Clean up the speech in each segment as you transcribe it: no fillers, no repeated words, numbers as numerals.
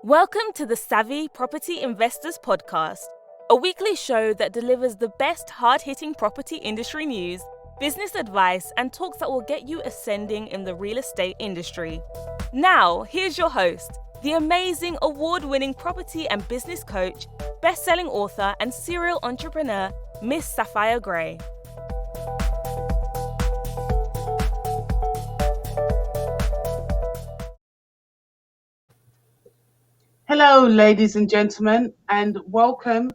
Welcome to the Savvy Property Investors Podcast, a weekly show that delivers the best hard-hitting property industry news, business advice, and talks that will get you ascending in the real estate industry. Now, here's your host, the amazing award-winning property and business coach, best-selling author, and serial entrepreneur, Miss Sapphire Gray. Hello, ladies and gentlemen, and welcome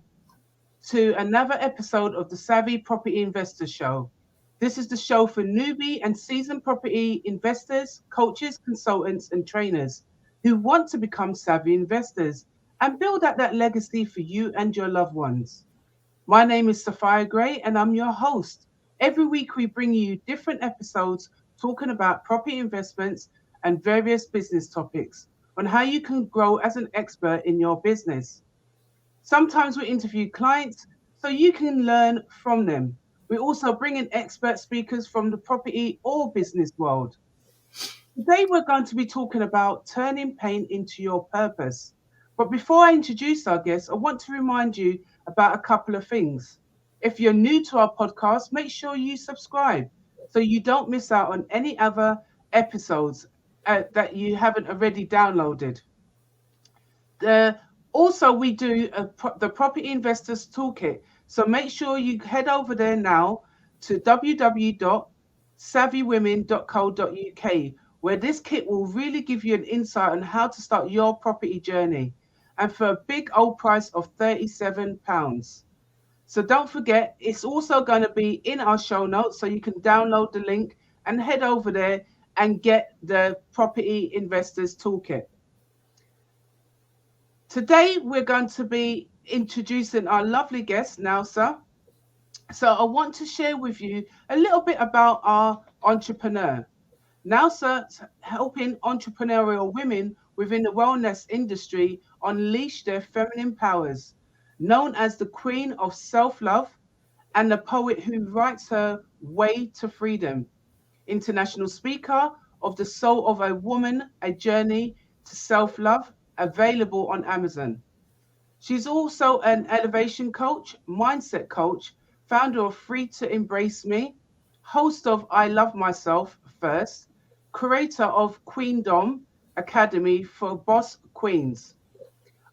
to another episode of the Savvy Property Investor Show. This is the show for newbie and seasoned property investors, coaches, consultants, and trainers who want to become savvy investors and build out that legacy for you and your loved ones. My name is Sapphire Gray, and I'm your host. Every week, we bring you different episodes talking about property investments and various business topics on how you can grow as an expert in your business. Sometimes we interview clients so you can learn from them. We also bring in expert speakers from the property or business world. Today, we're going to be talking about turning pain into your purpose. But before I introduce our guests, I want to remind you about a couple of things. If you're new to our podcast, make sure you subscribe so you don't miss out on any other episodes that you haven't already downloaded. Also, we do the Property Investors Toolkit. So make sure you head over there now to www.savvywomen.co.uk, where this kit will really give you an insight on how to start your property journey, and for a big old price of £37. So don't forget, it's also going to be in our show notes, so you can download the link and head over there and get the Property Investors Toolkit. Today, we're going to be introducing our lovely guest, Neusa. So I want to share with you a little bit about our entrepreneur. Neusa's helping entrepreneurial women within the wellness industry unleash their feminine powers, known as the Queen of Selflove and the poet who writes her way to freedom. International speaker of The Soul of a Woman, A Journey to Self-Love, available on Amazon. She's also an elevation coach, mindset coach, founder of Free2Embrace Me, host of I Love Myself First, creator of QueenDom Academy for Boss Queens.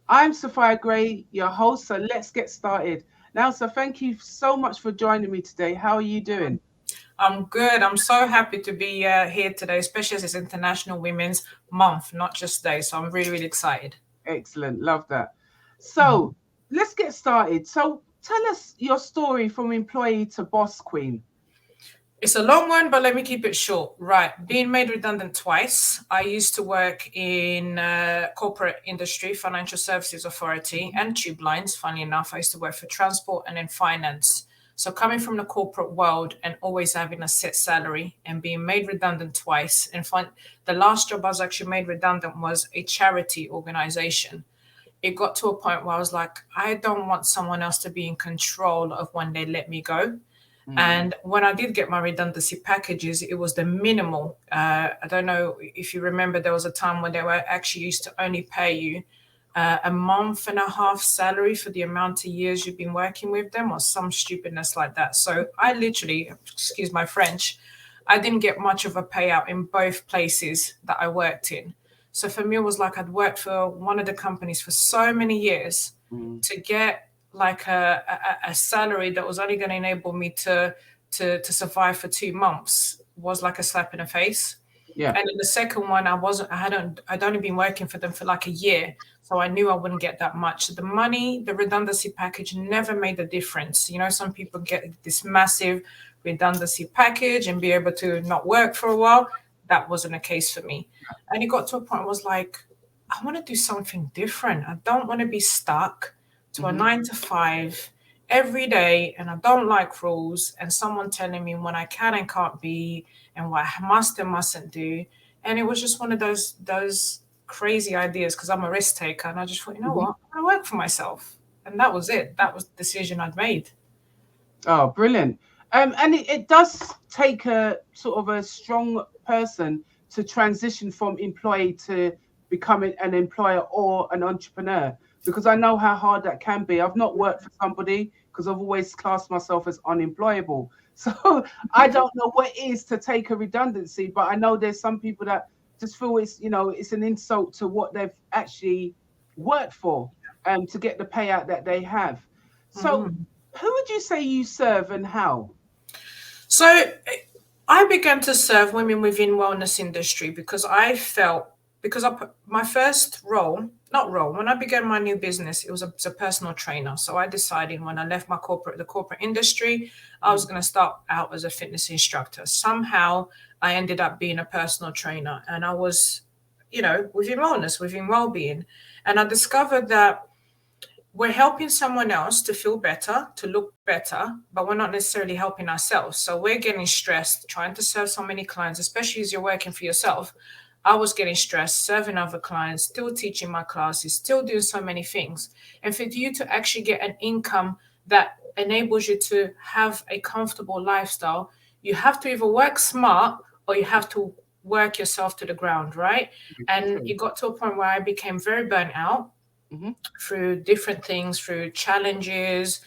I'm Sapphire Gray, your host, so let's get started. Now, so thank you so much for joining me today. How are you doing? I'm good. I'm so happy to be here today, especially as it's International Women's Month, not just day. So I'm really, really excited. Excellent. Love that. So let's get started. So tell us your story from employee to boss queen. It's a long one, but let me keep it short. Right. Being made redundant twice. I used to work in corporate industry, financial services authority, and tube lines. Funny enough, I used to work for transport and in finance. So coming from the corporate world and always having a set salary and being made redundant twice. And the last job I was actually made redundant was a charity organization. It got to a point where I was like, I don't want someone else to be in control of when they let me go. And when I did get my redundancy packages, it was the minimal. I don't know if you remember, there was a time when they were actually used to only pay you a month and a half salary for the amount of years you've been working with them, or some stupidness like that. So I literally, excuse my French, I didn't get much of a payout in both places that I worked in. So for me, it was like I'd worked for one of the companies for so many years to get like a salary that was only going to enable me to survive for 2 months was like a slap in the face. Yeah. And in the second one, I'd only been working for them for like a year. So I knew I wouldn't get that much. The money, the redundancy package never made a difference. You know, some people get this massive redundancy package and be able to not work for a while. That wasn't the case for me. And it got to a point where I was like, I want to do something different. I don't want to be stuck to a 9 to 5 every day. And I don't like rules and someone telling me when I can and can't be and what I must and mustn't do. And it was just one of those crazy ideas because I'm a risk taker. And I just thought, you know what? I work for myself. And that was it. That was the decision I'd made. Oh, brilliant. And it does take a sort of a strong person to transition from employee to becoming an employer or an entrepreneur? Because I know how hard that can be. I've not worked for somebody because I've always classed myself as unemployable. So I don't know what it is to take a redundancy, but I know there's some people that just feel it's, it's an insult to what they've actually worked for, to get the payout that they have. So who would you say you serve and how? So I began to serve women within wellness industry because I felt, my first role, when I began my new business, it was a personal trainer. So I decided when I left the corporate industry, I was going to start out as a fitness instructor. Somehow I ended up being a personal trainer, and I was, within wellness, within well-being. And I discovered that we're helping someone else to feel better, to look better, but we're not necessarily helping ourselves. So we're getting stressed trying to serve so many clients, especially as you're working for yourself. I was getting stressed, serving other clients, still teaching my classes, still doing so many things. And for you to actually get an income that enables you to have a comfortable lifestyle, you have to either work smart or you have to work yourself to the ground, right? And it got to a point where I became very burnt out through different things, through challenges,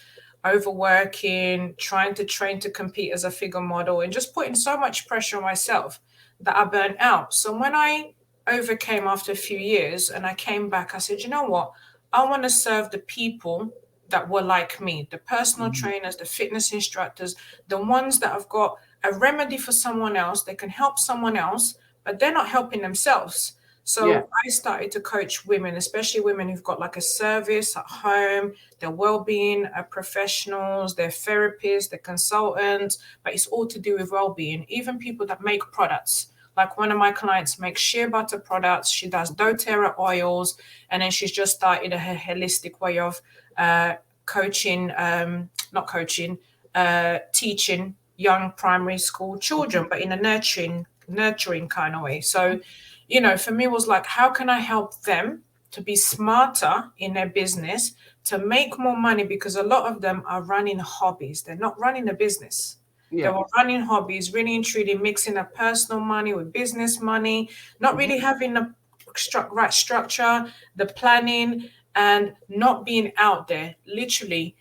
overworking, trying to train to compete as a figure model, and just putting so much pressure on myself that I burnt out. So when I overcame after a few years and I came back, I said, you know what? I want to serve the people that were like me, the personal trainers, the fitness instructors, the ones that have got a remedy for someone else, they can help someone else, but they're not helping themselves. So I started to coach women, especially women who've got like a service at home, their well-being professionals, their therapists, their consultants, but it's all to do with well-being. Even people that make products. Like one of my clients makes shea butter products. She does doTERRA oils, and then she's just started a holistic way of teaching young primary school children, but in a nurturing kind of way. So, for me, it was like, how can I help them to be smarter in their business, to make more money? Because a lot of them are running hobbies. They're not running a business. They were running hobbies, really and truly mixing up personal money with business money, not really having the right structure, the planning, and not being out there, literally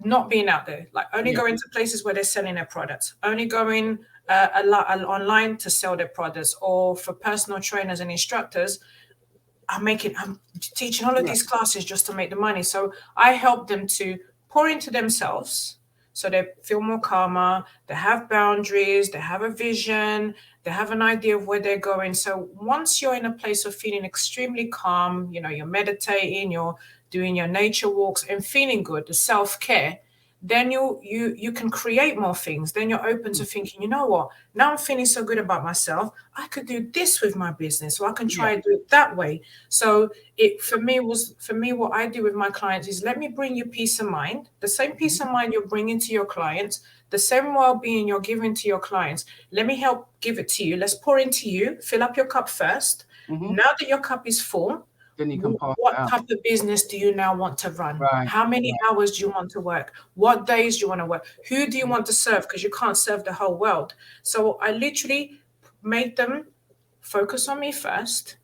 not being out there, like only going to places where they're selling their products, only going online to sell their products, or for personal trainers and instructors, I'm teaching all of these classes just to make the money. So I help them to pour into themselves so they feel more calmer, they have boundaries, they have a vision, they have an idea of where they're going. So once you're in a place of feeling extremely calm, you're meditating, you're doing your nature walks and feeling good, the self-care, then you can create more things. Then you're open to thinking, you know what, now I'm feeling so good about myself, I could do this with my business, or I can try and do it that way. So for me, what I do with my clients is, let me bring you peace of mind, the same peace of mind you're bringing to your clients, the same well-being you're giving to your clients. Let me help give it to you. Let's pour into you, fill up your cup first. Now that your cup is full, then you can pass what type of business do you now want to run? How many hours do you want to work? What days do you want to work? Who do you want to serve? Because you can't serve the whole world. So I literally made them focus on me first.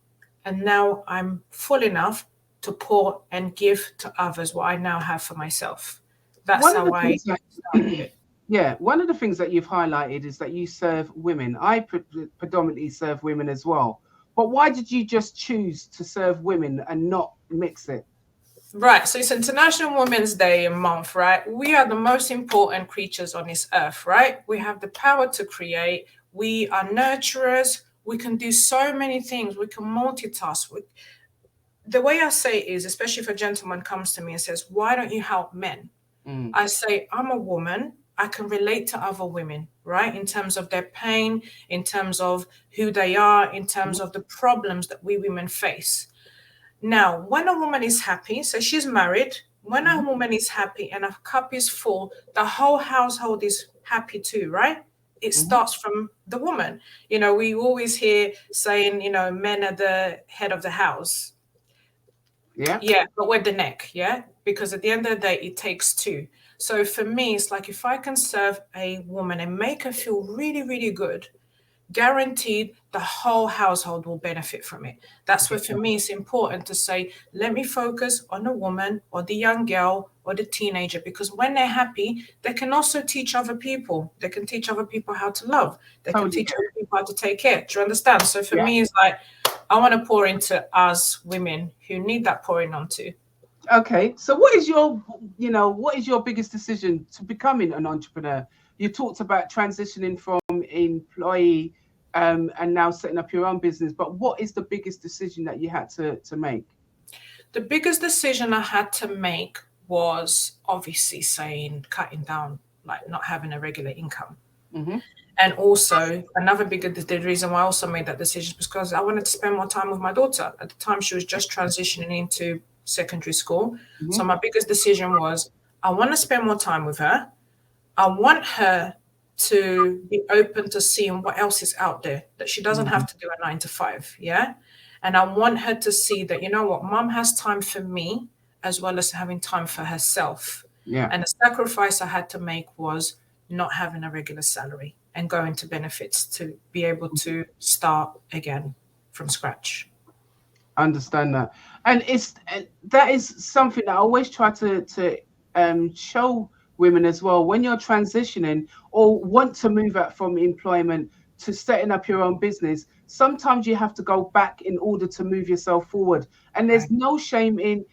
And now I'm full enough to pour and give to others what I now have for myself. That's how I started it. Yeah, one of the things that you've highlighted is that you serve women. I predominantly serve women as well. But why did you just choose to serve women and not mix it? Right. So it's International Women's Day a month, right? We are the most important creatures on this earth, right? We have the power to create. We are nurturers. We can do so many things. We can multitask. The way I say it is, especially if a gentleman comes to me and says, why don't you help men? I say, I'm a woman. I can relate to other women, right? In terms of their pain, in terms of who they are, in terms of the problems that we women face. Now, when a woman is happy, so she's married, when a woman is happy and her cup is full, the whole household is happy too, right? It starts from the woman. We always hear saying, men are the head of the house. Yeah, but we're the neck, because at the end of the day, it takes two. So for me, it's like, if I can serve a woman and make her feel really, really good, guaranteed the whole household will benefit from it. That's where for me it's important to say, let me focus on the woman or the young girl or the teenager, because when they're happy, they can also teach other people. They can teach other people how to love. They can teach other people how to take care. Do you understand? So for me, it's like, I want to pour into us women who need that pouring onto. Okay, so what is your biggest decision to becoming an entrepreneur? You talked about transitioning from employee and now setting up your own business, but what is the biggest decision that you had to make? The biggest decision I had to make was obviously cutting down, like not having a regular income. Mm-hmm. And also another the reason why I also made that decision is because I wanted to spend more time with my daughter. At the time, she was just transitioning into secondary school. Mm-hmm. So my biggest decision was, I want to spend more time with her. I want her to be open to seeing what else is out there, that she doesn't have to do a 9 to 5. Yeah. And I want her to see that, you know what, mom has time for me as well as having time for herself. Yeah. And the sacrifice I had to make was not having a regular salary and going to benefits to be able to start again from scratch. Understand that. And that is something that I always try to show women as well. When you're transitioning or want to move out from employment to setting up your own business, sometimes you have to go back in order to move yourself forward. And there's no shame in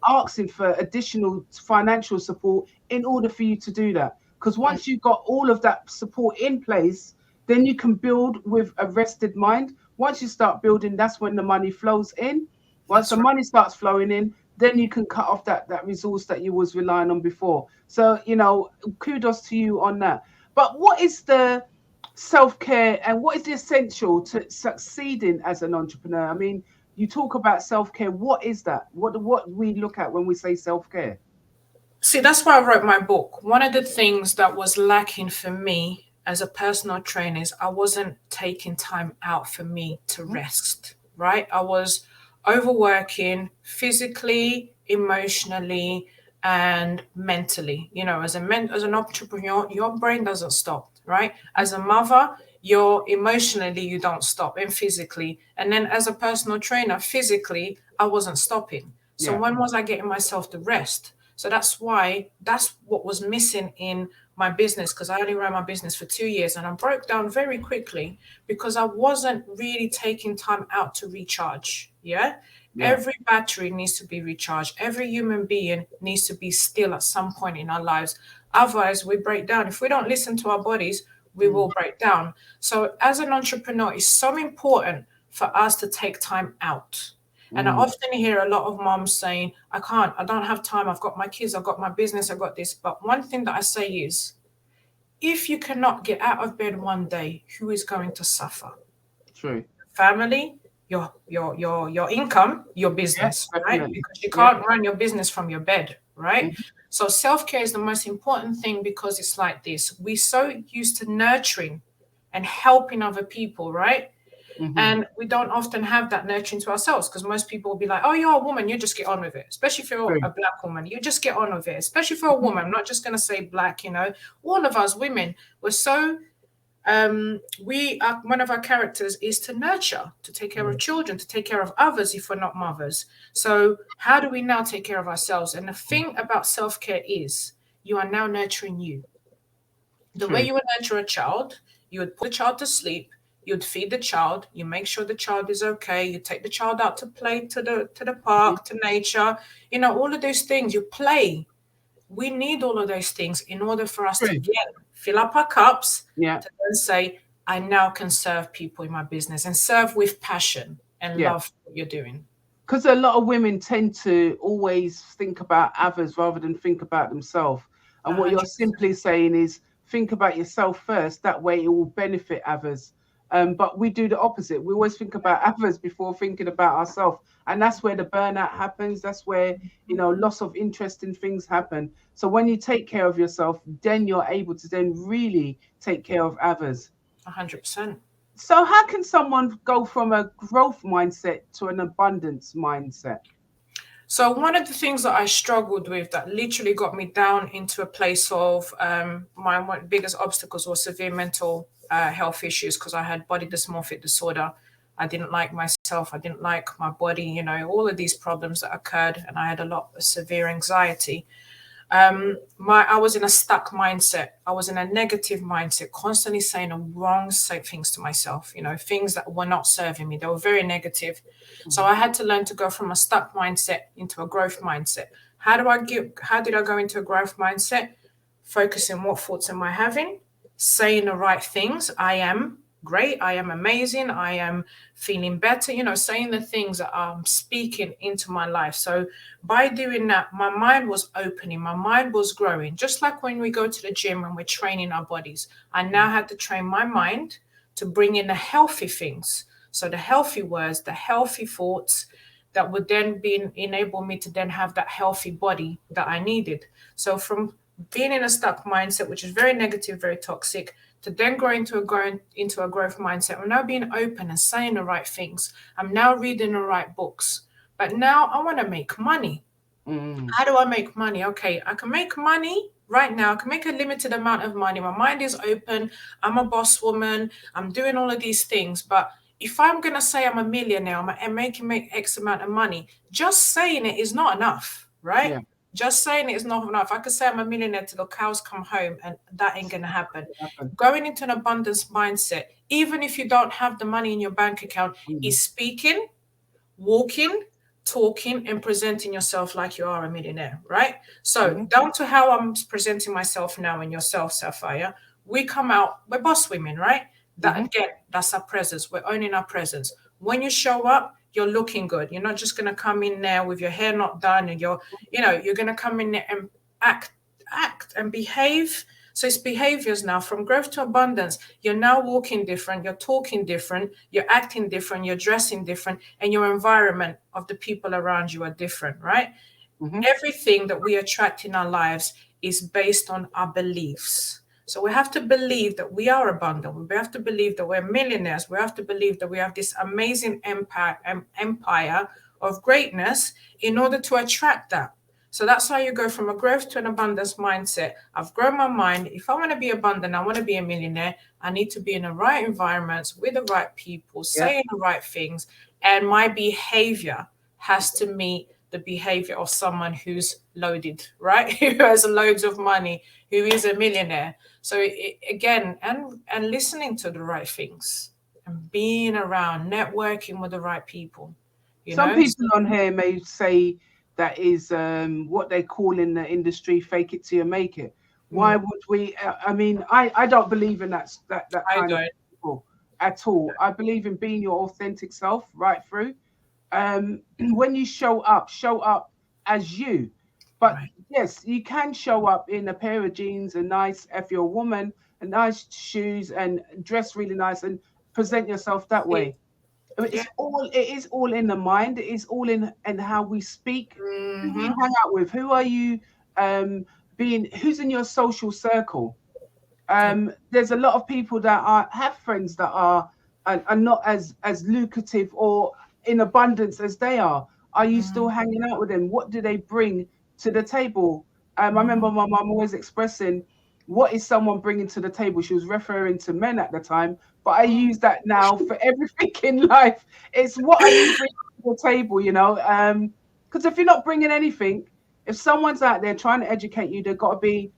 asking for additional financial support in order for you to do that. Because once you've got all of that support in place, then you can build with a rested mind. Once you start building, that's when the money flows in. Once the money starts flowing in, then you can cut off that resource that you was relying on before. So, kudos to you on that. But what is the self-care and what is the essential to succeeding as an entrepreneur? I mean, you talk about self-care. What is that? What we look at when we say self-care? See, that's why I wrote my book. One of the things that was lacking for me as a personal trainer is I wasn't taking time out for me to rest, right? I was overworking physically, emotionally, and mentally. As an entrepreneur, your brain doesn't stop, right? As a mother, emotionally, you don't stop, and physically. And then as a personal trainer, physically, I wasn't stopping. So when was I getting myself the rest? So that's what was missing in my business, because I only ran my business for 2 years and I broke down very quickly because I wasn't really taking time out to recharge. Yeah. Every battery needs to be recharged. Every human being needs to be still at some point in our lives. Otherwise, we break down. If we don't listen to our bodies, we will break down. So as an entrepreneur, it's so important for us to take time out. And I often hear a lot of moms saying, I don't have time. I've got my kids, I've got my business, I've got this. But one thing that I say is, if you cannot get out of bed one day, who is going to suffer? True. Family, your income, your business, right? Because you can't run your business from your bed, right? So self-care is the most important thing, because it's like this. We're so used to nurturing and helping other people, right? And we don't often have that nurturing to ourselves, because most people will be like, oh, you're a woman, you just get on with it. Especially if you're a black woman, you just get on with it. Especially for a woman, I'm not just going to say black, all of us women, we're so, one of our characters is to nurture, to take care of children, to take care of others if we're not mothers. So how do we now take care of ourselves? And the thing about self-care is you are now nurturing you. The way you would nurture a child, you would put the child to sleep, you'd feed the child, you make sure the child is okay, you take the child out to play to the park, to nature, all of those things, you play. We need all of those things in order for us to fill up our cups, to then say, I now can serve people in my business and serve with passion and love what you're doing. Because a lot of women tend to always think about others rather than think about themselves. And what 100%. You're simply saying is think about yourself first. That way it will benefit others. But we do the opposite. We always think about others before thinking about ourselves. And that's where the burnout happens. That's where, loss of interest in things happen. So when you take care of yourself, then you're able to then really take care of others. 100%. So how can someone go from a growth mindset to an abundance mindset? So one of the things that I struggled with that literally got me down into a place of my one of the biggest obstacles was severe mental health issues, because I had body dysmorphic disorder. I didn't like myself. I didn't like my body, you know, all of these problems that occurred. And I had a lot of severe anxiety. I was in a stuck mindset. I was in a negative mindset, constantly saying the wrong things to myself, you know, things that were not serving me. They were very negative. So I had to learn to go from a stuck mindset into a growth mindset. How did I go into a growth mindset? Focusing what thoughts am I having? Saying the right things. I am great. I am amazing. I am feeling better, you know, saying the things that I'm speaking into my life. So by doing that, my mind was opening, my mind was growing. Just like when we go to the gym and we're training our bodies, I now had to train my mind to bring in the healthy things. So the healthy words, the healthy thoughts that would then enable me to then have that healthy body that I needed. So from being in a stuck mindset, which is very negative, very toxic, to then go into a growth mindset. I'm now being open and saying the right things. I'm now reading the right books. But now I want to make money. How do I make money? Okay, I can make money right now. I can make a limited amount of money. My mind is open. I'm a boss woman. I'm doing all of these things. But if I'm going to say I'm a millionaire, I'm making X amount of money, just saying it is not enough, right? Yeah. Just saying it is not enough. I could say I'm a millionaire till the cows come home, and that ain't going to happen. Going into an abundance mindset, even if you don't have the money in your bank account, is speaking, walking, talking, and presenting yourself like you are a millionaire, right? So down to how I'm presenting myself now and yourself, Sapphire, we come out, we're boss women, right? That again, that's our presence. We're owning our presence. When you show up, you're looking good. You're not just going to come in there with your hair not done and you're going to come in there and act and behave. So it's behaviors now, from growth to abundance. You're now walking different, you're talking different, you're acting different, you're dressing different, and your environment of the people around you are different, right? Everything that we attract in our lives is based on our beliefs. So we have to believe that we are abundant. We have to believe that we're millionaires. We have to believe that we have this amazing empire of greatness in order to attract that. So that's how you go from a growth to an abundance mindset. I've grown my mind. If I want to be abundant, I want to be a millionaire, I need to be in the right environments with the right people, saying the right things. And my behavior has to meet the behavior of someone who's loaded, right? Who has loads of money, who is a millionaire. So again, and listening to the right things and being around, networking with the right people. Some people on here may say that is what they call in the industry, fake it till you make it. Why would we? I mean, I don't believe in that kind of people at all. I believe in being your authentic self right through. When you show up as you. But yes, you can show up in a pair of jeans, if you're a woman, a nice shoes, and dress really nice and present yourself that way. I mean, it is all in the mind. It is all in how we speak, who we hang out with, who are you who's in your social circle. There's a lot of people that have friends that are not as lucrative or in abundance as they are. Are you still hanging out with them? What do they bring to the table? I remember my mum always expressing, what is someone bringing to the table? She was referring to men at the time, but I use that now for everything in life. It's what are you bringing to the table, you know? Because if you're not bringing anything, if someone's out there trying to educate you, they've got to be,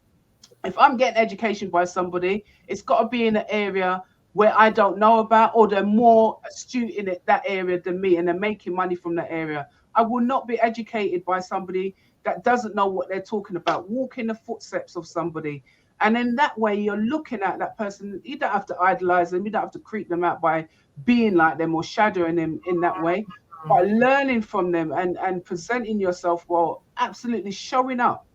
if I'm getting education by somebody, it's got to be in an area where I don't know about, or they're more astute in that area than me, and they're making money from that area. I will not be educated by somebody that doesn't know what they're talking about. Walk in the footsteps of somebody. And in that way, you're looking at that person. You don't have to idolize them. You don't have to creep them out by being like them or shadowing them in that way. By learning from them and presenting yourself well, absolutely showing up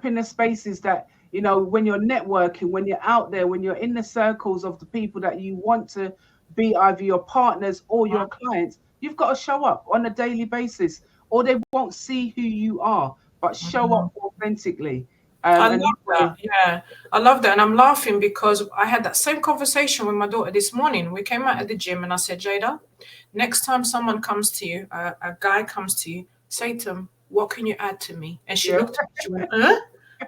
in the spaces that, you know, when you're networking, when you're out there, when you're in the circles of the people that you want to be either your partners or your clients, you've got to show up on a daily basis, or they won't see who you are, but show up authentically. I love that. Yeah, I love that. And I'm laughing because I had that same conversation with my daughter this morning. We came out of the gym and I said, Jada, next time someone comes to you, a guy comes to you, say to them, what can you add to me? And she looked at me, she went, huh?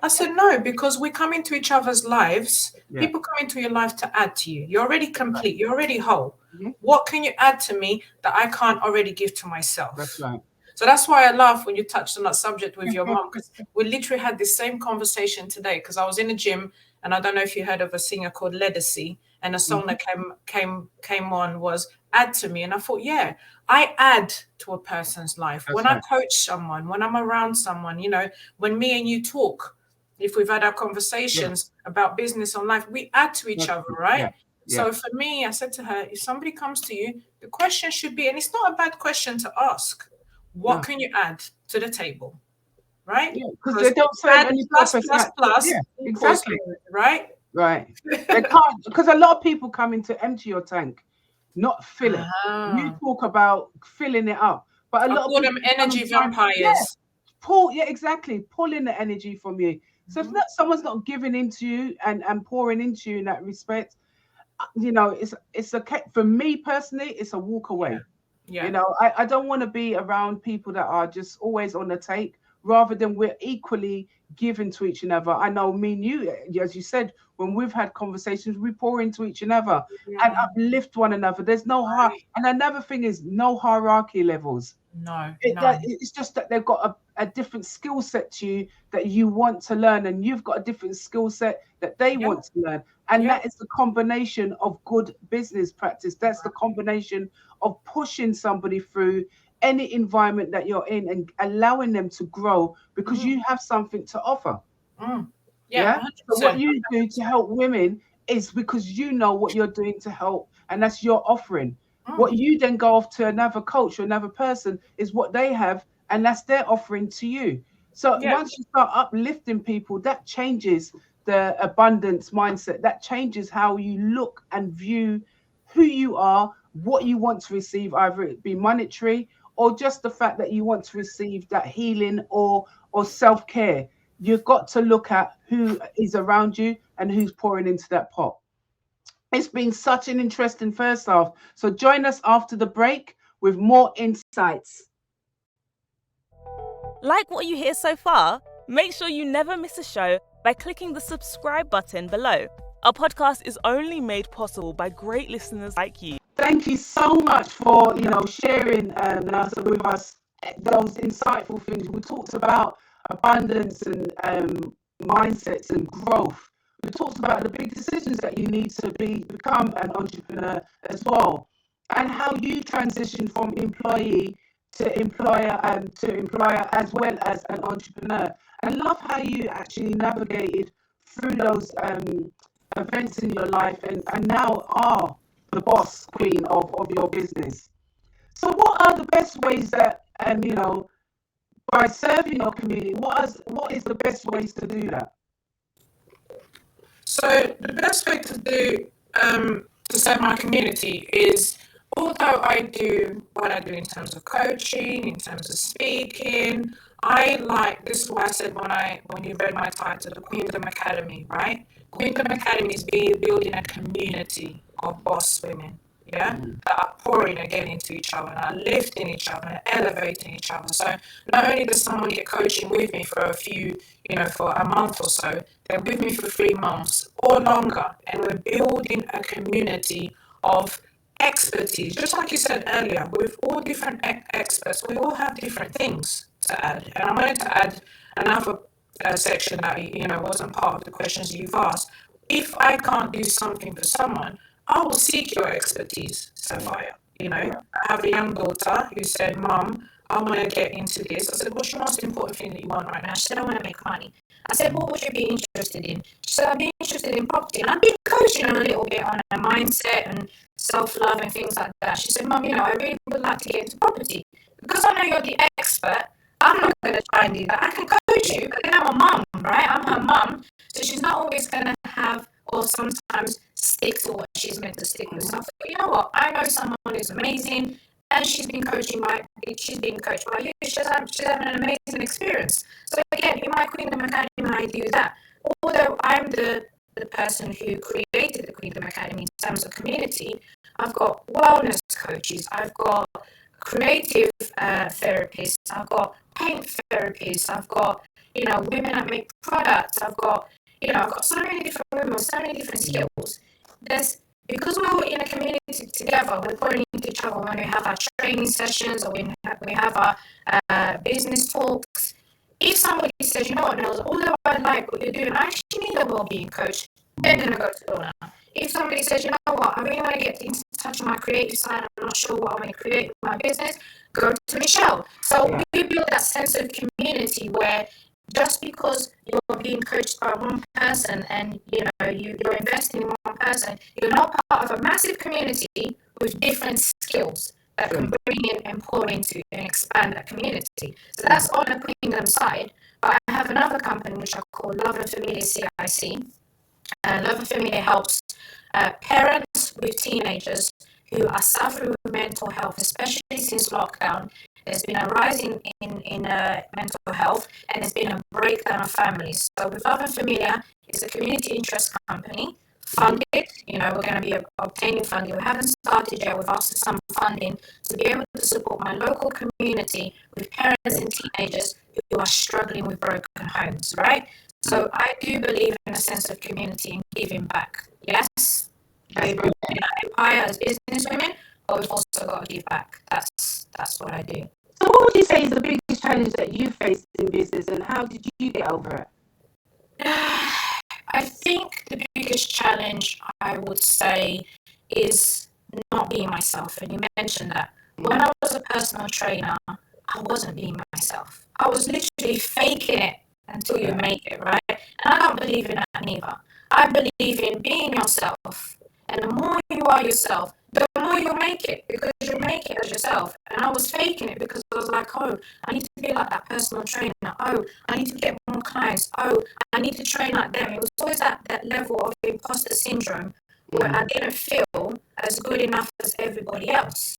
I said, no, because we come into each other's lives. Yeah. People come into your life to add to you. You're already complete. You're already whole. Mhm. What can you add to me that I can't already give to myself? That's right. So that's why I laugh when you touched on that subject with your mom, because we literally had this same conversation today, because I was in a gym, and I don't know if you heard of a singer called Legacy, and a song that came on was Add to Me. And I thought, yeah, I add to a person's life. That's when right. I coach someone, when I'm around someone, you know, when me and you talk, if we've had our conversations about business or life, we add to each other, right? Yeah. So for me, I said to her, if somebody comes to you, the question should be, and it's not a bad question to ask, what can you add to the table, right? Yeah, because they don't serve any purpose. Yeah, exactly. Right? Right. They can't, because a lot of people come in to empty your tank, not fill it. You talk about filling it up, but a lot of people them energy vampires. Exactly. Pulling the energy from you. So if someone's not giving into you and pouring into you in that respect, you know, it's for me personally, it's a walk away. Yeah. You know, I don't want to be around people that are just always on the take, rather than we're equally giving to each other. I know me and you, as you said, when we've had conversations, we pour into each other and uplift one another. There's no and another thing is no hierarchy levels. No. It's just that they've got a different skill set to you that you want to learn, and you've got a different skill set that they want to learn. And that is the combination of good business practice. That's the combination of pushing somebody through any environment that you're in and allowing them to grow, because you have something to offer. Yeah. So what you do to help women is because you know what you're doing to help, and that's your offering. What you then go off to another coach or another person is what they have, and that's their offering to you. So once you start uplifting people, that changes the abundance mindset. That changes how you look and view who you are, what you want to receive, either it be monetary or just the fact that you want to receive that healing or self-care. You've got to look at who is around you and who's pouring into that pot. It's been such an interesting first half. So join us after the break with more insights. Like what you hear so far? Make sure you never miss a show by clicking the subscribe button below. Our podcast is only made possible by great listeners like you. Thank you so much for sharing Neusa with us those insightful things. We talked about abundance and mindsets and growth. We talked about the big decisions that you need to become an entrepreneur as well, and how you transition from employee to employer as well as an entrepreneur. I love how you actually navigated through those events in your life and now are the boss queen of your business. So what are the best ways that by serving your community, what is the best ways to do that? So the best way to serve my community is, although I do what I do in terms of coaching, in terms of speaking, this is why I said when you read my title, the QueenDom Academy, right? QueenDom Academy is building a community of boss women, that are pouring again into each other, and are lifting each other, and elevating each other. So not only does someone get coaching with me for for a month or so, they're with me for 3 months or longer, and we're building a community of expertise. Just like you said earlier, with all different experts, we all have different things to add. And I wanted to add another section that wasn't part of the questions you've asked. If I can't do something for someone, I will seek your expertise, Sapphire. I have a young daughter who said, Mum, I want to get into this. I said, what's your most important thing that you want right now? She said, I want to make money. I said, what would you be interested in? She said, I'd be interested in property. And I've been coaching her a little bit on her mindset and self-love and things like that. She said, Mum, I really would like to get into property. Because I know you're the expert, I'm not going to try and do that. I can coach you, but then I'm a mum, right? I'm her mum. So she's not always going to have, or sometimes stick to what she's meant to stick with. So I thought, you know what? I know someone who's amazing, and she's been coached by you. She's having an amazing experience. So again, in my QueenDom Academy, I do that. Although I'm the person who created the QueenDom Academy in terms of community, I've got wellness coaches, I've got creative therapists, I've got paint therapists, I've got, women that make products, I've got so many different women with so many different skills. Because we're all in a community together, we're pouring into each other when we have our training sessions or when we have our business talks. If somebody says, you know what, Nels, although I like what you're doing, I actually need a well-being coach, they're going to go to Lorna. If somebody says, you know what, I really want to get into touch with my creative side, I'm not sure what I want to create with my business, go to Michelle. So we build that sense of community where just because you're being coached by one person and you're investing in one person, you're not part of a massive community with different skills that can bring in and pour into and expand that community. So that's on the QueenDom side. But I have another company which I call Love and Familiar CIC. Love and Familiar helps parents with teenagers who are suffering with mental health, especially since lockdown. There's been a rise in mental health, and there's been a breakdown of families. So with Love and Familiar, it's a community interest company, funded. We're going to be obtaining funding. We haven't started yet. We've asked for some funding to be able to support my local community with parents and teenagers who are struggling with broken homes, right? So I do believe in a sense of community and giving back. Yes, we empire as business women, but we've also got to give back. That's what I do. So what would you say is the biggest challenge that you faced in business, and how did you get over it? I think the biggest challenge, I would say, is not being myself. And you mentioned that. When I was a personal trainer, I wasn't being myself. I was literally faking it until you make it, right? And I don't believe in that neither. I believe in being yourself. And the more you are yourself, the more you'll make it, because you'll make it as yourself. And I was faking it because I was like, oh, I need to be like that personal trainer. Oh, I need to get more clients. Oh, I need to train like them. It was always that level of imposter syndrome where I didn't feel as good enough as everybody else.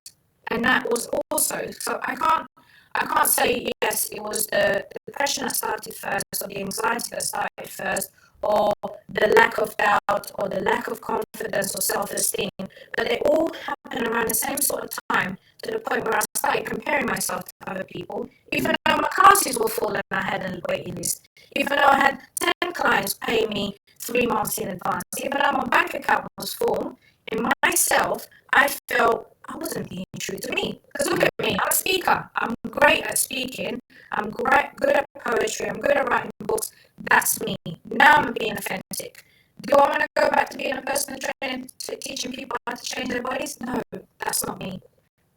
And that was also, so I can't say, yes, it was the depression that started first, or the anxiety that started first, or the lack of doubt, or the lack of confidence or self-esteem, but they all happened around the same sort of time, to the point where I started comparing myself to other people, even though my classes were full and I had a waiting list, even though I had 10 clients pay me 3 months in advance, even though my bank account was full. In myself, I felt I wasn't being true to me. Because look at me, I'm a speaker. I'm great at speaking. I'm good at poetry. I'm good at writing books. That's me. Now I'm being authentic. Do I want to go back to being a personal trainer, to teaching people how to change their bodies? No, that's not me.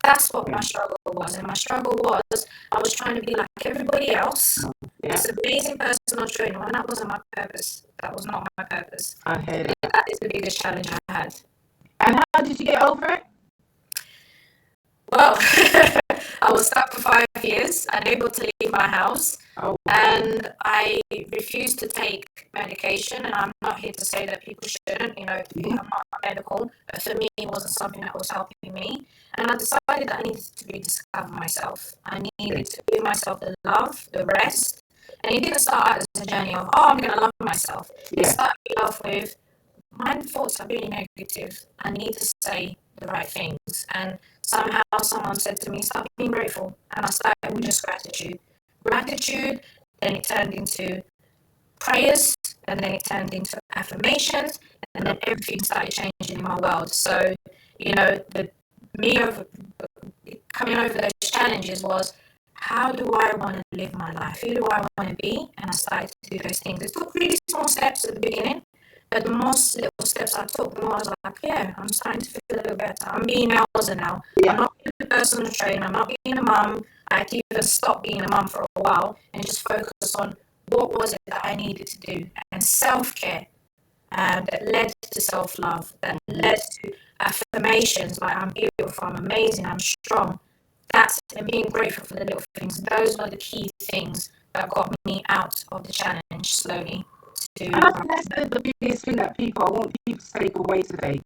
That's what my struggle was. And my struggle was, I was trying to be like everybody else. This amazing personal trainer, and that wasn't my purpose. That was not my purpose. I heard it. That is the biggest challenge I had. And how did you get over it? Well, I was stuck for 5 years, unable to leave my house, and I refused to take medication. And I'm not here to say that people shouldn't, I'm not medical, but for me, it wasn't something that was helping me. And I decided that I needed to rediscover myself. I needed to give myself the love, the rest. And it didn't start out as a journey of, I'm going to love myself. It started off with, my thoughts are really negative. I need to say the right things. And somehow someone said to me, start being grateful. And I started with just gratitude. Gratitude, then it turned into prayers, and then it turned into affirmations, and then everything started changing in my world. So, coming over those challenges was, how do I want to live my life? Who do I want to be? And I started to do those things. It took really small steps at the beginning, but the more little steps I took, the more I was like, I'm starting to feel a little better. I'm being Elsa now. I'm not being a personal trainer. I'm not being a mum. I could even stop being a mum for a while and just focus on what was it that I needed to do. And self-care that led to self-love, that led to affirmations like, I'm beautiful, I'm amazing, I'm strong. And being grateful for the little things. Those were the key things that got me out of the challenge slowly. And I think that's the biggest thing that I want people to take away today.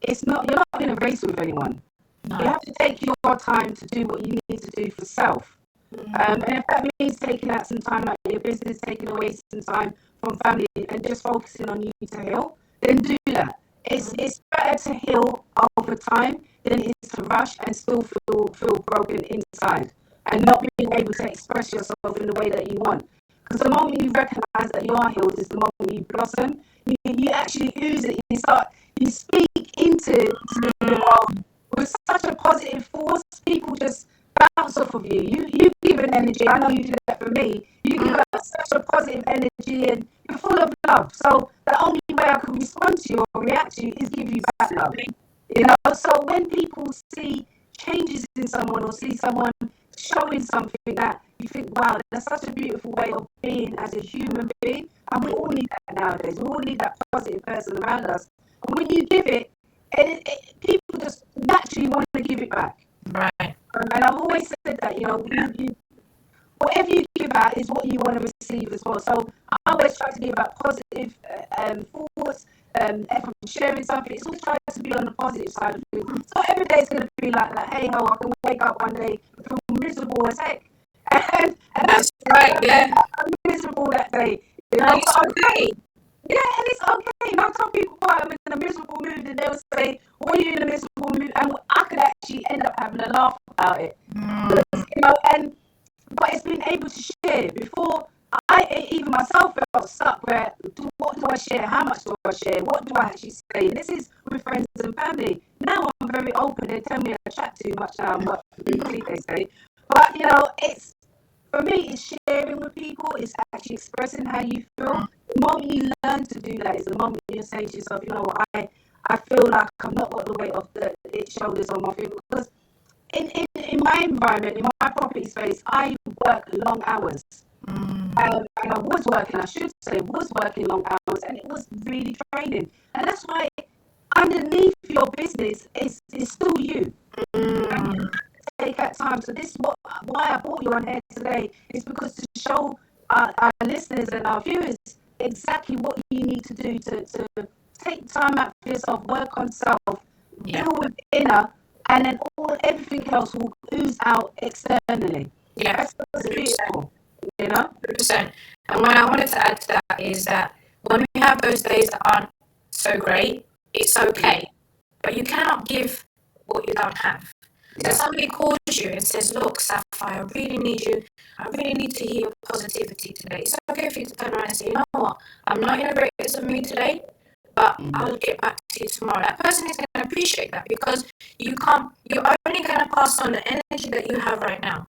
You're not in a race with anyone. No. You have to take your time to do what you need to do for self. And if that means taking out some time out of your business, taking away some time from family, and just focusing on you to heal, then do that. It's better to heal over time than it is to rush and still feel broken inside and not being able to express yourself in the way that you want. Because the moment you recognize that you are healed is the moment you blossom. You actually ooze it. You speak into the world with such a positive force. People just bounce off of you. You give an energy. I know you do that for me. You give such a positive energy and you're full of love. So the only way I can respond to you or react to you is give you back love. You know, so when people see changes in someone or see someone showing something that you think, wow, that's such a beautiful way of being as a human being, and we all need that nowadays. We all need that positive person around us. And when you give it, people just naturally want to give it back. Right. And I've always said that, you know, whatever you give out is what you want to receive as well. So I always try to give out positive thoughts. If I'm sharing something, it's always trying to be on the positive side of things. So every day is going to be like that. Hey, I can wake up one day and feel miserable as heck. And that's right, yeah. I'm miserable that day. You know, it's okay. Yeah, and it's okay. And I tell people why I'm in a miserable mood, and they'll say, "Why are you in a miserable mood?" And I could actually end up having a laugh about it. You know, but it's been able to share. Before, I even myself felt stuck where, what do I share? How much do I share? What do I actually say? And this is with friends and family. Now I'm very open. They tell me I chat too much now. I'm what they say. But, you know, for me, it's sharing with people. It's actually expressing how you feel. The moment you learn to do that is the moment you say to yourself, you know what, I feel like I'm not got the weight of the shoulders on my feet. Because in my environment, in my property space, I work long hours. And I was working long hours, and it was really draining. And that's why underneath your business is still you. Take that time. So this is why I brought you on here today, is because to show our listeners and our viewers exactly what you need to do to take time out for yourself, work on self, deal with inner, and then everything else will ooze out externally. Yeah, that's beautiful. You know, 100%. And what I wanted to add to that is that when we have those days that aren't so great, it's okay, but you cannot give what you don't have. So somebody calls you and says, "Look, Sapphire, I really need you. I really need to hear your positivity today." It's okay for you to turn around and say, "You know what? I'm not in a greatest of mood today, but I'll get back to you tomorrow." That person is going to appreciate that, because you're only going to pass on the energy that you have right now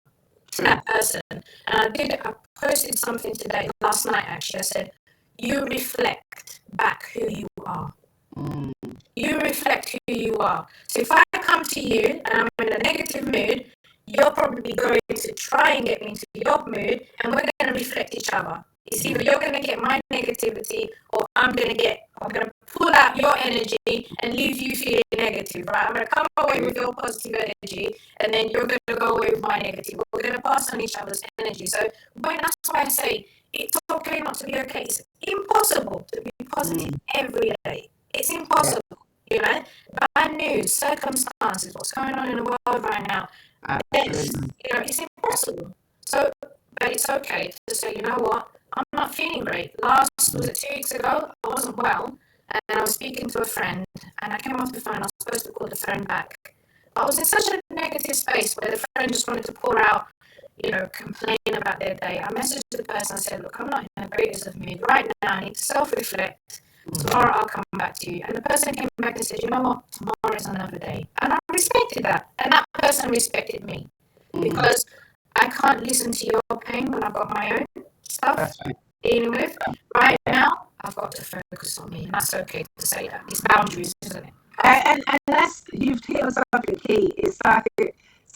to that person. And I posted something today, last night actually. I said, you reflect back who you are. You reflect who you are. So if I come to you and I'm in a negative mood, you're probably going to try and get me into your mood, and we're going to reflect each other. It's either you're going to get my negativity, or I'm going to pull out your energy and leave you feeling negative, right? I'm going to come away with your positive energy, and then you're going to go away with my negative. We're going to pass on each other's energy. So that's why I say it's okay not to be okay. It's impossible to be positive every day. It's impossible, you know. Bad news, circumstances, what's going on in the world right now. It's impossible. So, but it's okay to say, you know what, I'm not feeling great. Was it 2 weeks ago? I wasn't well, and I was speaking to a friend, and I came off the phone. I was supposed to call the friend back. I was in such a negative space where the friend just wanted to pour out, complain about their day. I messaged the person. I said, "Look, I'm not in the greatest of mood right now. I need to self-reflect. Tomorrow I'll come back to you." And the person came back and said, "You know what? Tomorrow is another day." And I respected that. And that person respected me, because I can't listen to your pain when I've got my own stuff dealing with. Right now, I've got to focus on me. And that's okay to say that. It's boundaries, isn't it? And that's, you've hit on something key. It's like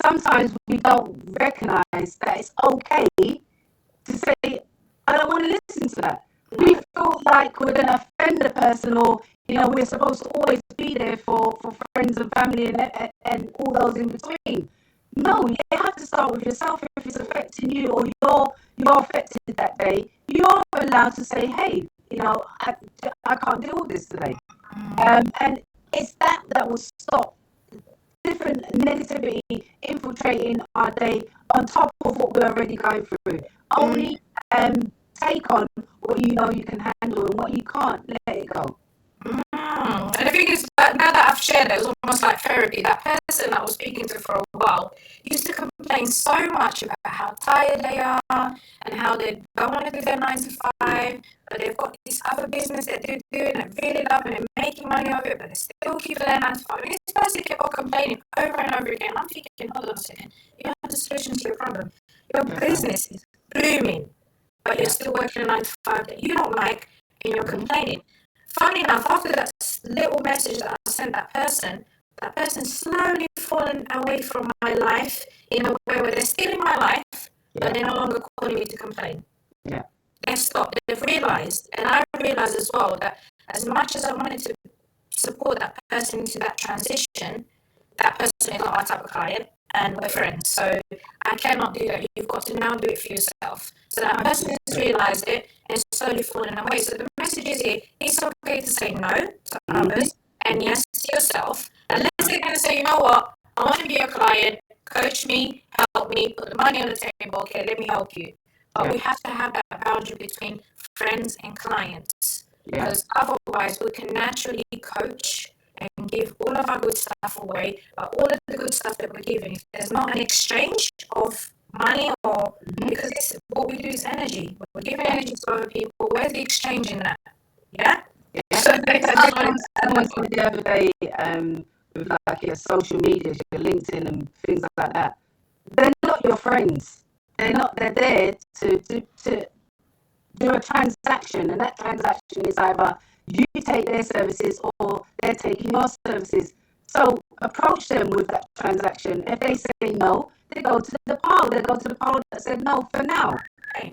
sometimes we don't recognize that it's okay to say, "I don't want to listen to that." We feel like we're going to offend the person, or we're supposed to always be there for friends and family and all those in between. No, you have to start with yourself. If it's affecting you, or you're affected that day, you're allowed to say, "Hey, I can't deal with this today." And it's that will stop different negativity infiltrating our day on top of what we're already going through. Only take on what you know you can handle, and what you can't, let it go. And the thing is, now that I've shared that it was almost like therapy. That person that I was speaking to for a while used to complain so much about how tired they are and how they don't want to do their 9 to 5, but they've got this other business that they're doing and really love and they're making money of it, but they still keep their 9 to 5. And this person kept on complaining over and over again. I'm thinking, hold on a second, you have the solution to your problem. Your business is booming, but you're still working a 9 to 5 that you don't like and you're complaining. Funny enough, after that little message that I sent that person slowly fallen away from my life in a way where they're still in my life, but they're no longer calling me to complain. Yeah. They've stopped. They've realized, and I realized as well, that as much as I wanted to support that person into that transition, that person is not my type of client, and we're friends. So I cannot do that. You've got to now do it for yourself. So that person has realized it and slowly fallen away. So the message is here, it's okay to say no to others and yes to yourself. Unless they're going to say, you know what, I want to be a client, coach me, help me, put the money on the table, okay, let me help you. But we have to have that boundary between friends and clients. Because otherwise we can naturally coach and give all of our good stuff away, but all of the good stuff that we're giving, if there's not an exchange of money, or because what we do is energy. We're giving energy to other people. Where's the exchange in that? Yeah? So someone told me the other day, with like your social media, your LinkedIn and things like that. They're not your friends. They're there to do a transaction, and that transaction is either you take their services or they're taking your services. So approach them with that transaction. If they say no, they go to the pile. They go to the pile that said no for now.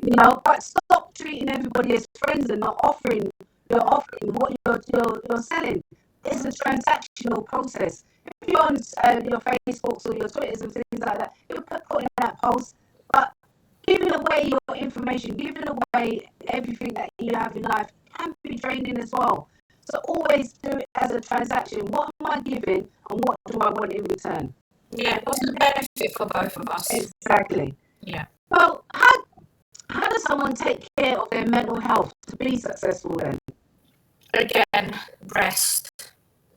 You know, but stop treating everybody as friends and not offering. You're offering what you're selling. It's a transactional process. If you're on your Facebooks or your Twitters and things like that, you're putting that post, but giving away your information, giving away everything that you have in life can be draining as well. So always do it as a transaction. What am I giving and what do I want in return? Yeah, what's the benefit for both of us? Exactly. Yeah. Well, how does someone take care of their mental health to be successful then? Again, rest.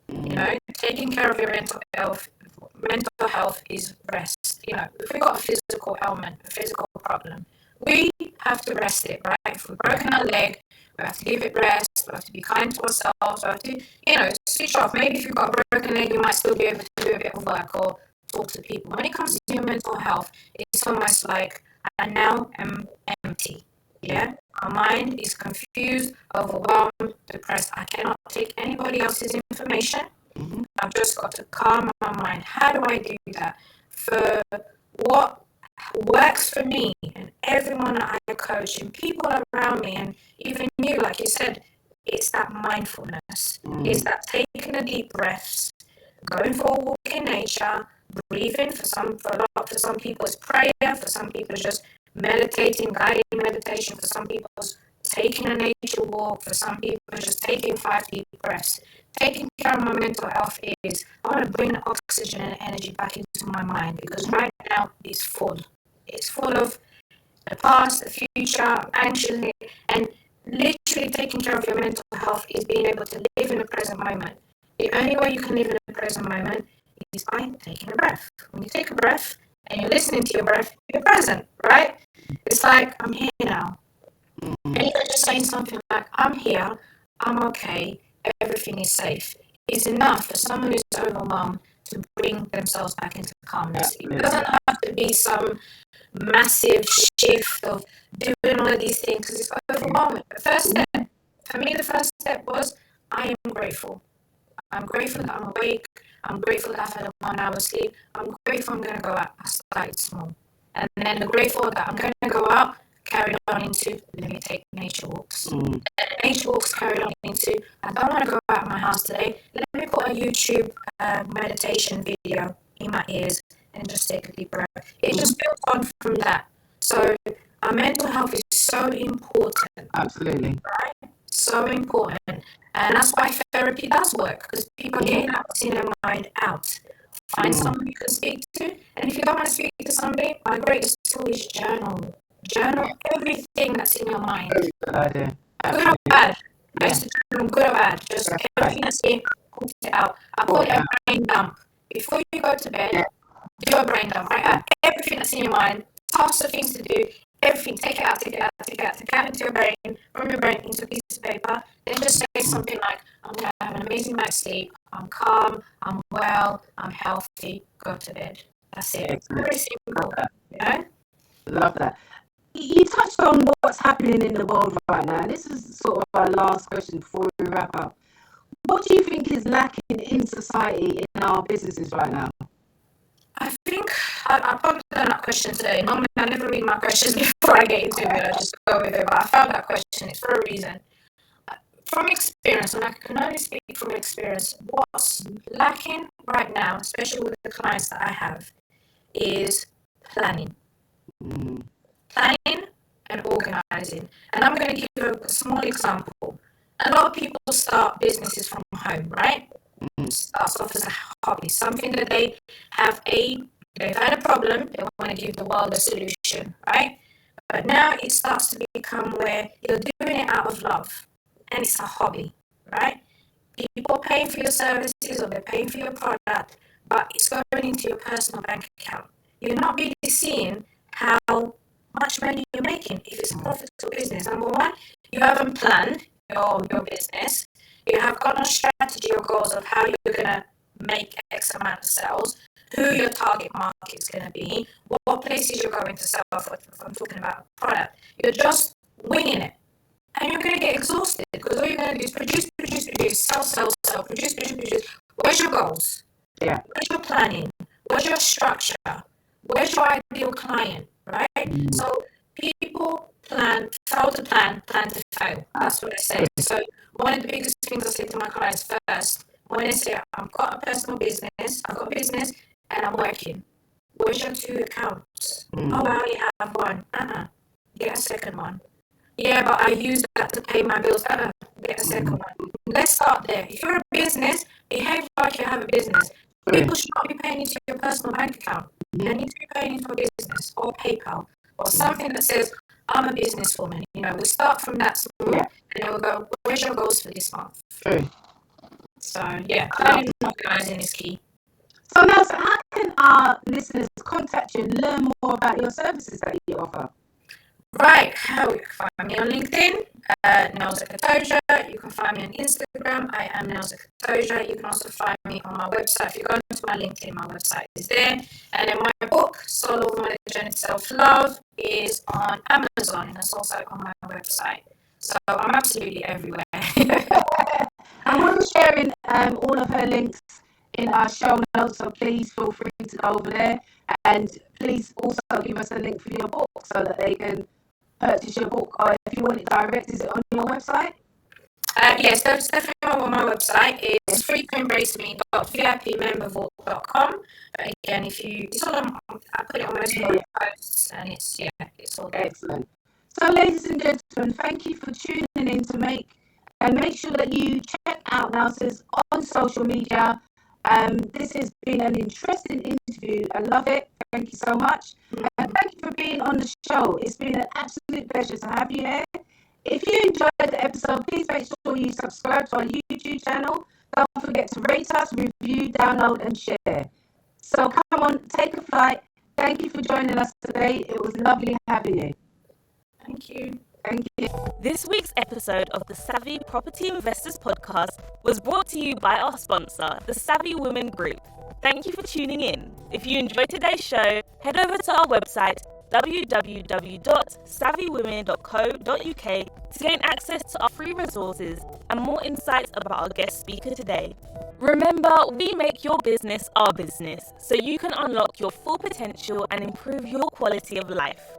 You know, taking care of your mental health is rest. You know, if we've got a physical ailment, a physical problem, we have to rest it, right? If we've broken our leg, we have to give it rest, we have to be kind to ourselves, we have to, you know, switch off. Maybe if you've got a broken leg, you might still be able to do a bit of work or talk to people. When it comes to your mental health, it's almost like I now am empty. Yeah, my mind is confused, overwhelmed, depressed. I cannot take anybody else's information. I've just got to calm my mind. How do I do that? For what works for me and everyone that I coach and people around me, and even you, like you said, it's that mindfulness. It's that taking the deep breaths, going for a walk in nature, breathing. For some people it's prayer. For some people it's just meditating, guided meditation. For some people it's taking a nature walk. For some people it's just taking 5 deep breaths. Taking care of my mental health is I want to bring the oxygen and energy back into my mind, because right now it's full. It's full of the past, the future, I'm anxious, and literally taking care of your mental health is being able to live in the present moment. The only way you can live in the present moment is by taking a breath. When you take a breath and you're listening to your breath, you're present, right? It's like, I'm here now. And even just saying something like, I'm here, I'm okay, everything is safe, is enough for someone who's overwhelmed to bring themselves back into calmness. It doesn't have to be some massive shift of doing all of these things, because it's overwhelming. The first step, for me, was I am grateful. I'm grateful that I'm awake. I'm grateful that I've had a 1 hour sleep. I'm grateful I'm going to go out. I started small. And then the grateful that I'm going to go out carried on into, let me take nature walks. And nature walks carried on into, I don't want to go out of my house today. Let me put a YouTube meditation video in my ears and just take a deep breath. It just built on from that. So our mental health is so important. Absolutely. Right? So important. And that's why therapy does work, because people are getting out in their mind out. Find someone you can speak to. And if you don't want to speak to somebody, my greatest tool is journal. Journal everything that's in your mind. Good idea. Good or bad. I used to journal good or bad. Just everything that's in, put it out. I call it a brain dump. Before you go to bed, do a brain dump. Write out everything that's in your mind, tasks of things to do, everything. Take it out into your brain, from your brain into a piece of paper. Then just say something like, I'm going to have an amazing night's sleep. I'm calm. I'm well. I'm healthy. Go to bed. That's it. Excellent. Very simple. You know? Love that. You touched on what's happening in the world right now. This is sort of our last question before we wrap up. What do you think is lacking in society, in our businesses right now? I think I pondered on that question today. Normally, I never read my questions before I get into it. I just go with it. But I found that question. It's for a reason. From experience, and I can only speak from experience, what's lacking right now, especially with the clients that I have, is planning. Planning and organizing. And I'm going to give you a small example. A lot of people start businesses from home, right? Starts off as a hobby, something that they've had a problem, they want to give the world a solution, right? But now it starts to become where you're doing it out of love, and it's a hobby, right? People are paying for your services or they're paying for your product, but it's going into your personal bank account. You're not really seeing how much money you're making if it's a profitable business. Number one, you haven't planned your business. You have got no strategy or goals of how you're going to make X amount of sales, who your target market is going to be, what places you're going to sell for. If I'm talking about a product, you're just winging it. And you're going to get exhausted because all you're going to do is produce, sell, produce. Where's your goals? Yeah. Where's your planning? Where's your structure? Where's your ideal client, right? So people fail to plan to fail. That's what I say. So one of the biggest things I say to my clients first, when they say, I've got a personal business, I've got a business, and I'm working. Where's your 2 accounts? Oh, I only have one. Get a second one. Yeah, but I use that to pay my bills. Get a second one. Let's start there. If you're a business, behave like you have a business. People should not be paying into your personal bank account. They need to be paying into a business or PayPal or something that says, I'm a businesswoman. You know, we start from that small and then we'll go, where's your goals for this month? So, yeah, planning and organizing is key. So, Neusa, how can our listeners contact you and learn more about your services that you offer? Right, you can find me on LinkedIn, Neusa Catoja. You can find me on Instagram, I am Neusa Catoja. You can also find me on my website. If you go to my LinkedIn, my website is there. And then my book, Selflove, My Journey to Self-Love, is on Amazon and it's also on my website. So I'm absolutely everywhere. And we'll be sharing all of her links in our show notes, so please feel free to go over there. And please also give us a link for your book so that they can purchase your book, or if you want it direct, is it on your website? Yes, that's definitely on my website. It's Free2Embrace Me.vipmembervault.com. But again, it's all on, I put it on most of my posts, and it's all there. Excellent. So, ladies and gentlemen, thank you for tuning in to make sure that you check out Neusa's on social media. This has been an interesting interview. I love it. Thank you so much. And thank you for being on the show. It's been an absolute pleasure to have you here. If you enjoyed the episode, please make sure you subscribe to our YouTube channel. Don't forget to rate us, review, download, and share. So come on, take a flight. Thank you for joining us today. It was lovely having you. Thank you. Thank you. This week's episode of the Savvy Property Investors Podcast was brought to you by our sponsor, the Savvy Women Group. Thank you for tuning in. If you enjoyed today's show, head over to our website, www.savvywomen.co.uk, to gain access to our free resources and more insights about our guest speaker today. Remember, we make your business our business, so you can unlock your full potential and improve your quality of life.